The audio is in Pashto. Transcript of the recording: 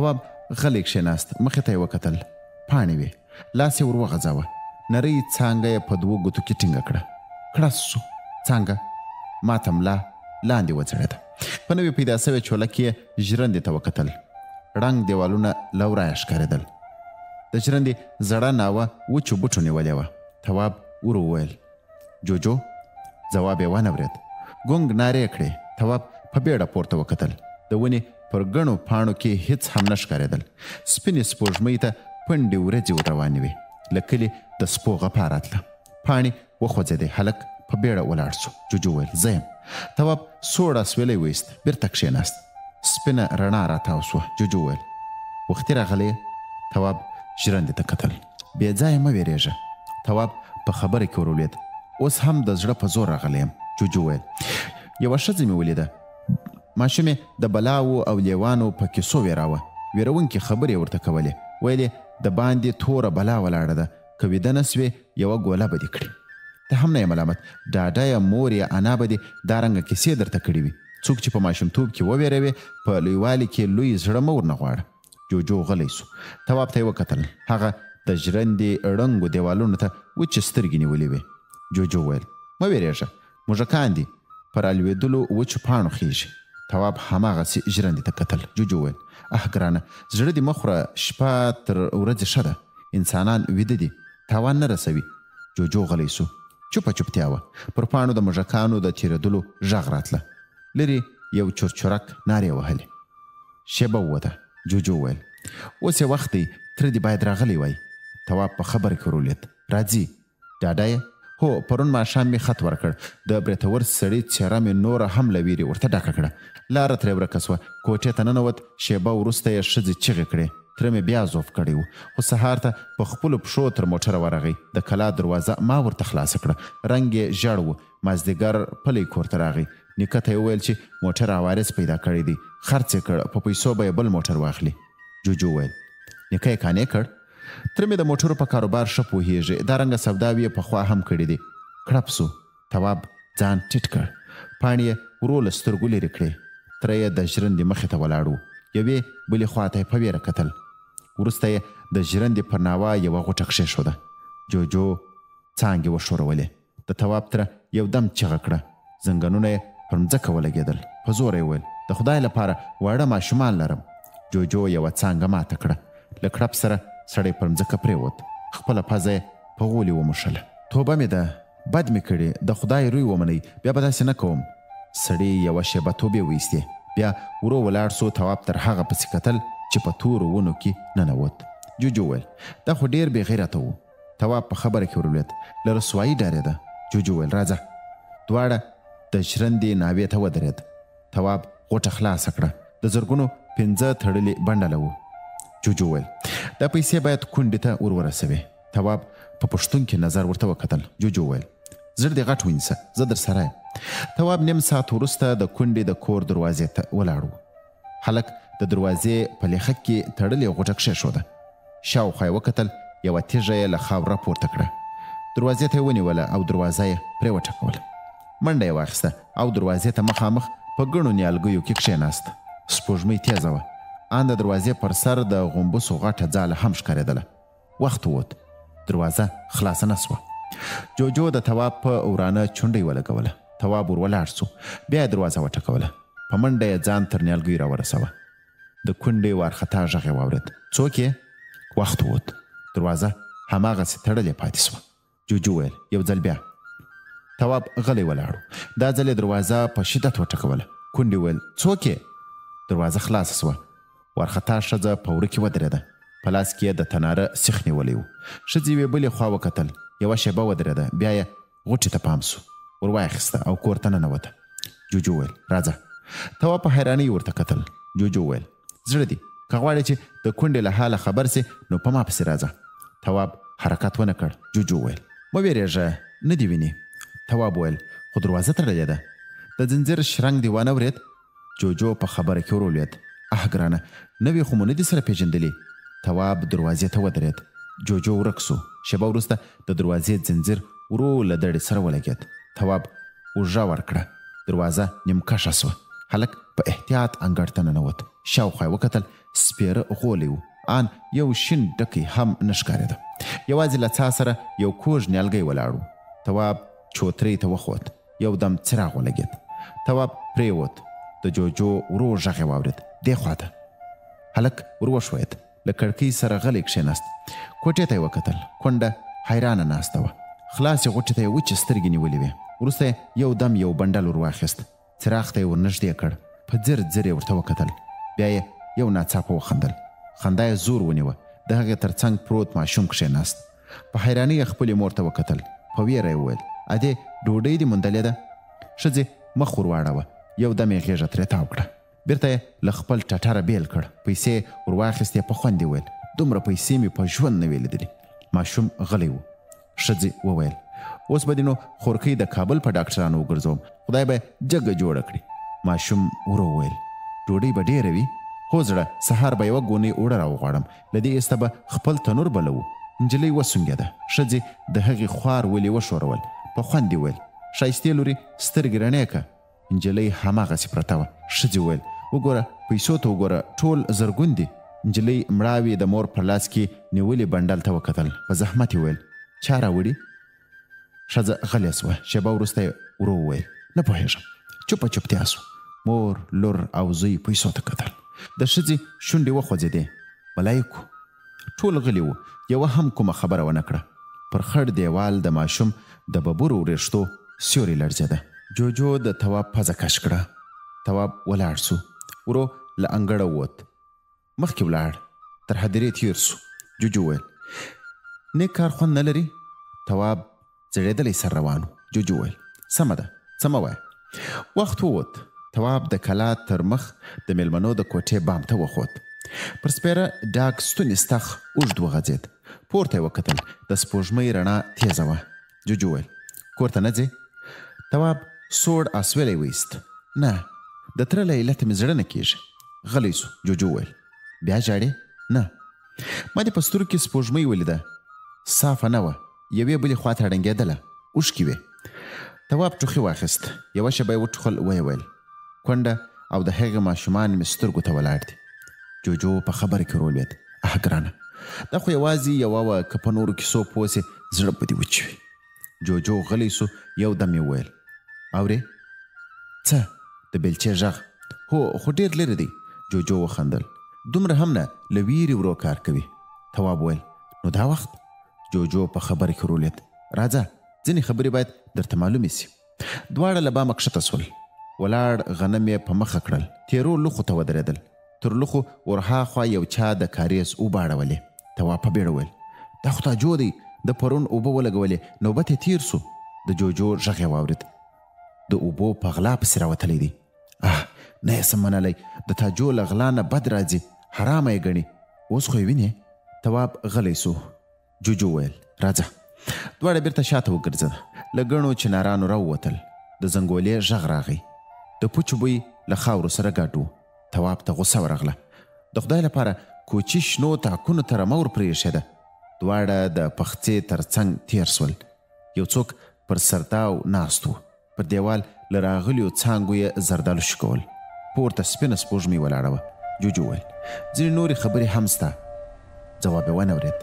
تواب غلی کښېناست، مخې ته یې وکتل. پاڼې وې، لاس یې ور وغځاوه، نرۍ څانګه یې په 2 ګوتو کې ټینګه کړه. کړس شو. څانګه ماته ملا لاندې وځړېده. په نوې پیدا سوې چوله کې یې ژرندې ته وکتل. ړنګ دیوالونه له ورایه ښکارېدل. د ژرندې زړه ناوه وچو بوټو نیولې وه. تواب ور وویل جوجو. ځواب یې ونه ورېد. ګونګ نارې کړې. تواب په بیړه پورته وکتل. د ونې پر ګڼو پاڼو کې هیڅ هم نه ښکارېدل. سپینې سپوږمۍ ته پنډې ورځې روانې وې. له کلي د سپو غپا راتله. پاڼې وخوځېدې. هلک په بیړه ولاړ شو. جوجو ویل زه یم. تواب سوړ اسویلی ویست، بیرته کښېناست. سپینه رڼا راتاو سوه. جوجو ویل وختي راغلی. تواب ژرندې ته کتل. بې ځایه مه ویرېږه. تواب په خبره کې ورولید. اوس هم د زړه په زور راغلی یم. جوجو ویل یوه ښځه مې ولیده. ماشومې د بلاو او لیوانو په کیسو ویراوه. ویرونکې خبرې ورته کولې. ویلې د باندې توره بلا ولاړه ده، که ویده نه سوې یوه ګوله به دې کړي. ته هم نه یې ملامت. ډاډه یې مور یې انا به دې دارنګه کیسې درته کړي وي. څوک چې په ماشومتوب کې وویروې په لویوالي کې لوی زړه مه ورنه غواړه. جوجو غلی سو. تواب ته یې وکتل. هغه د ژرندې ړنګو دیوالونو ته وچې سترګې نیولې وې. جوجو ویل مه ویرېږه، موږکان دي پر الوېدلو وچو پاڼو خیږي. تواب هماغسې ژرندې ته کتل. جوجو ویل ګرانه، زړه دې مه خوره، شپه تر ورځې ښه ده. انسانان ویده دي، تاوان نه رسوي. جوجو غلی سو. چوپه چوپتیا وه. پر پاڼو د موږکانو د تېرېدلو غږ راتله. لرې یو چورچورک نارې وهلې. شیبه ووته. جوجو ویل اوس یې وخت دی، تره دې باید راغلی وای. تواب په خبره کې ورولید. راځي. ډاډه یې؟ هو، پرون ماښام مې خط ورکړ. د برېتور سړي څېره مې نوره هم له ویرې ورته ډکه کړه. لاره ترې ورکه سوه. کوټې ته ننوت. شیبه وروسته یې ښځې چیغې کړې. تره مې بیا زوف کړی و، خو سهار ته په خپلو پښو تر موټره ورغی. د کلا دروازه ما ورته خلاصه کړه. رنګ یې ژړ و. مازدیګر پلی کور ته راغی. نیکه ته یې وویل چې موټر عوارض پیدا کړی دی، خرڅ یې کړ، په پیسو به یې بل موټر واخلي. جوجو ویل نیکه یې قانع کړ؟ تره مې د موټرو په کاروبار ښه پوهېږي، دارنګه سوداوې یې پخوا هم کړي دي. کړپ سو. تواب ځان ټیټ کړ. پاڼې یې ورو له سترګو لرې کړې. تره یې د ژرندې مخې ته ولاړ و. یوې بلې خواته یې په ویره کتل. وروسته یې د ژرندې پر ناوه یوه غوټه کښېښوده. جوجو څانګې وښورولې. د تواب تره یو دم چیغه کړه. زنګنونه یې پر مځکه ولګېدل. په زوره یې ویل د خدای لپاره واړه ماشومان لرم. جوجو یوه څانګه ماته کړه. له کړپ سره سړی پر مځکه پرېوت. خپله پزه یې په غولي وموښله. توبه مې ده، بد مې کړي، د خدای روی ومنئ، بیا به داسې نه کوم. سړي یوه شیبه توبې ویستې. بیا ورو ولاړ سو. تواب تر هغه پسې کتل چې په تورو ونو کې ننوت. جوجو ویل دا خو ډېر بې غیرته و. تواب په خبره کې ورولید. له رسوایي ډارېده. جوجو ویل راځه. دواړه د ژرندې ناوې ته ودرېد. تواب غوټه خلاصه کړه. د زرګونو 5 تړلې بنډله و. جوجو ویل دا پیسې باید کونډې ته ورسوي. تواب په پښتون کې نظر ورته وکتل. جوجو ویل زړه دې غټ ونیسه، زه در سره یم. تواب نیم ساعت وروسته د کونډې د کور دروازې ته ولاړ و. هلک د دروازې په لیخک کې تړلې غوټه کښېښوده. شاوخوا یې وکتل. یوه تیږه یې له خاوره پورته کړه. دروازې ته یې ونیوله او دروازه یې پرې وټکوله. منډه یې واخیسته او دروازې ته مخامخ په ګڼو نیالګیو کې کښېناست. سپوږمۍ تیزه وه. ان د دروازې پر سر د غومبسو غټه ځاله هم ښکارېدله. وخت ووت. دروازه خلاصه نه سوه. جوجو د تواب په ورانه چونډۍ ولګوله. تواب ور ولاړ سو. بیا یې دروازه وټکوله. په منډه یې ځان تر نیالګیو راورسوه. د کونډې وارخطا غږ یې واورېد. څوک یې؟ وخت ووت. دروازه هماغسې تړلې پاتې سوه. جوجو ویل یو ځل بیا. تواب غلی ولاړو. دا ځل یې دروازه په شدت وټکوله. کونډې ویل څوک یې؟ دروازه خلاصه سوه. وارخطا ښځه په وره کې ودرېده. په لاس کې یې د تناره سیخ نیولی و. ښځې یوې بلې خوا وکتل. یوه شیبه ودرېده. بیا یې غوټې ته پام سو. ور واخیسته او کور ته ننوته. جوجو ویل راځه. تواب په حیرانۍ ورته کتل. جوجو ویل زړه دي، که غواړې چې د کونډې له حاله خبر سي نو په ما پسې راځه. تواب حرکت ونه کړ. جوجو ویل مه ویرېږه، نه دې ویني. تواب ویل خو دروازه تړلې ده. د ځنځیر شرنګ دې وانه ورېد؟ جوجو په خبره کې ورولید. ګرانه، نوې خو مو نه دي سره پېژندلي. تواب دروازې ته ودرېد. جوجو ورک سو. شیبه وروسته د دروازې ځنځیر ورو له دړې سره ولګېد. تواب اوږه ورکړه. دروازه نیمکشه سوه. هلک په احتیاط انګړ ته ننوت. شاوخوا یې وکتل، سپېره غولی و، ان یو شین ډکی هم نه ښکارېده. یوازې له څا سره یو کوږ نیالګی ولاړ و. تواب چوترې ته وخوت. یو دم څراغ ولګېد. تواب پرېوت. د جوجو ورو غږ یې واورېد، دې خواته. هلک ور وښویېد، له کړکۍ سره غلی کښېناست. کوټې ته یې وکتل. کونډه حیرانه ناسته وه. خلاصې غوټې ته یې وچې سترګې نیولې وې. وروسته یې یو دم یو بنډل ور واخیست. څراغ ته یې ور نږدې کړ. په ځیر ځیر یې ورته وکتل. بیا یې یو ناڅاپه وخندل. خندا یې زور ونیوه. د هغې تر څنګ پروت ماشوم کښېناست. په حیرانۍ یې خپلې مور ته وکتل. په ویره یې وویل، ادې ډوډۍ دې موندلې ده؟ ښځې مخ ور واړوه. یو دم یې غېږه ترې تاو کړه. بیرته یې له خپل ټټره بیل کړ. پیسې ور واخیستې. په خوند یې وویل، دومره پیسې مې په ژوند نه وې لیدلې. ماشوم غلی و. ښځې وویل، اوس به دې نو خورکۍ د کابل په ډاکټرانو وګرځوم، خدای به جګه جوړه کړي. ماشوم ورو وویل، ډوډۍ به ډېره وي؟ هو زړه، سهار به یوه ګونۍ اوړه راوغواړم، له دې ایسته به خپل تنور بلوو. نجلۍ وسونګېده. ښځې د هغې خوار ولې وښورول. په خوند یې ویل، ښایستې لورې سترګې رڼې که. نجلۍ هماغسې پرته وه. ښځې وویل، وګوره پیسو ته وګوره، ټول زرګون دي. نجلۍ مړاوې د مور په لاس کې نیولې بنډل ته وکتل. په زحمت یې ویل، چا راوړي؟ ښځه غلې سوه. شېبه وروسته یې ورو وویل، نه پوهېږم. چوپه چوپتیا سو. مور، لور او زوی پیسو ته کتل. د ښځې شونډې وخوځېدې. ملایکو. ټول غلي وو. یوه هم کومه خبره ونه کړه. پر خړ دیوال د ماشوم د ببرو وریښتو سیوري لړزېده. جوجو د تواب پزه کش کړه. تواب ولاړ سو. ورو له انګړه ووت. مخکې ولاړ. تر هدیرې تیر سو. جوجو ویل، نیک کار خوند نه لري؟ تواب زړېدلی سر روان و. جوجو ویل، سمه ده، څه مه وایه. وخت ووت. تواب د کلا تر مخ د میلمنو د کوټې بام ته وخوت. پر سپېره ډاګ ستوني ستخ اوږد وغځېد. پورته یې وکتل. د سپوږمۍ رڼا تېزه وه. جوجو ویل، کور ته نه ځې؟ تواب سوړ اسویلی ویست. نه، د تره له علته مې زړه نه کېږي. غلی سو. جوجو ویل، بیا ژاړې؟ نه، ما دې په سترګو کې سپوږمۍ ولیده. صافه نه وه، یوې بلې خوا ته ړنګېدله، اوښکې وې. تواب ټوخي واخیست. یوه شېبه یې وټوخل. ویې ویل، کونډه او د هغې ماشومان مې سترګو ته ولاړ دي. جوجو په خبره کې رولوېد. ګرانه، دا خو یوازې یوه وه، که په نورو کیسو پوه سې زړه به دې وچوي. جوجو غلی سو. یو دم یې وویل، اورې؟ څه؟ د بیلچې غږ. هو، خو ډېر لرې دی. جوجو وخندل. دومره هم نه، له ویرې ورو کار کوي. تواب ویل، نو دا وخت؟ جوجو په خبره کې رولید. راځه، ځینې خبرې باید درته معلومې سي. دواړه له بامه کښته سول. ولاړ غنم یې په مخه کړل. تیرو لوښو ته ودرېدل. تر لوښو ورهاخوا یو چا د کاریز اوبه اړولې. تواب په بیړه ویل، دا خو تاجو دی، د پرون اوبه ولګولې، نوبت یې تیر سو. د جوجو غږ یې واورېد، د اوبو په غلا پسې راوتلی دی. نه یې سم منلی، د تاجو له غلا نه بد راځي، حرامه یې ګڼي. اوس خو یې وینې؟ تواب غلی سو. جوجو ویل، راځه. دواړه بیرته شاته وګرځېده. له ګڼو چنارانو راووتل. د زنګولې غږ راغی. د پوچو بوی له خاورو سره ګډ و. تواب ته غوسه ورغله. د خدای لپاره کوچي شنو تاکونو ته رمه ور پرېښېده. دواړه د پخڅې تر څنګ تېر سول. یو څوک پر سرتاو ناست و. پر دیوال له راغلیو څانګو یې زردالو شکول. پورته سپینه سپوږمۍ ولاړه وه. جوجو ویل، ځینې نورې خبرې هم سته. ځواب یې ونه اورېد.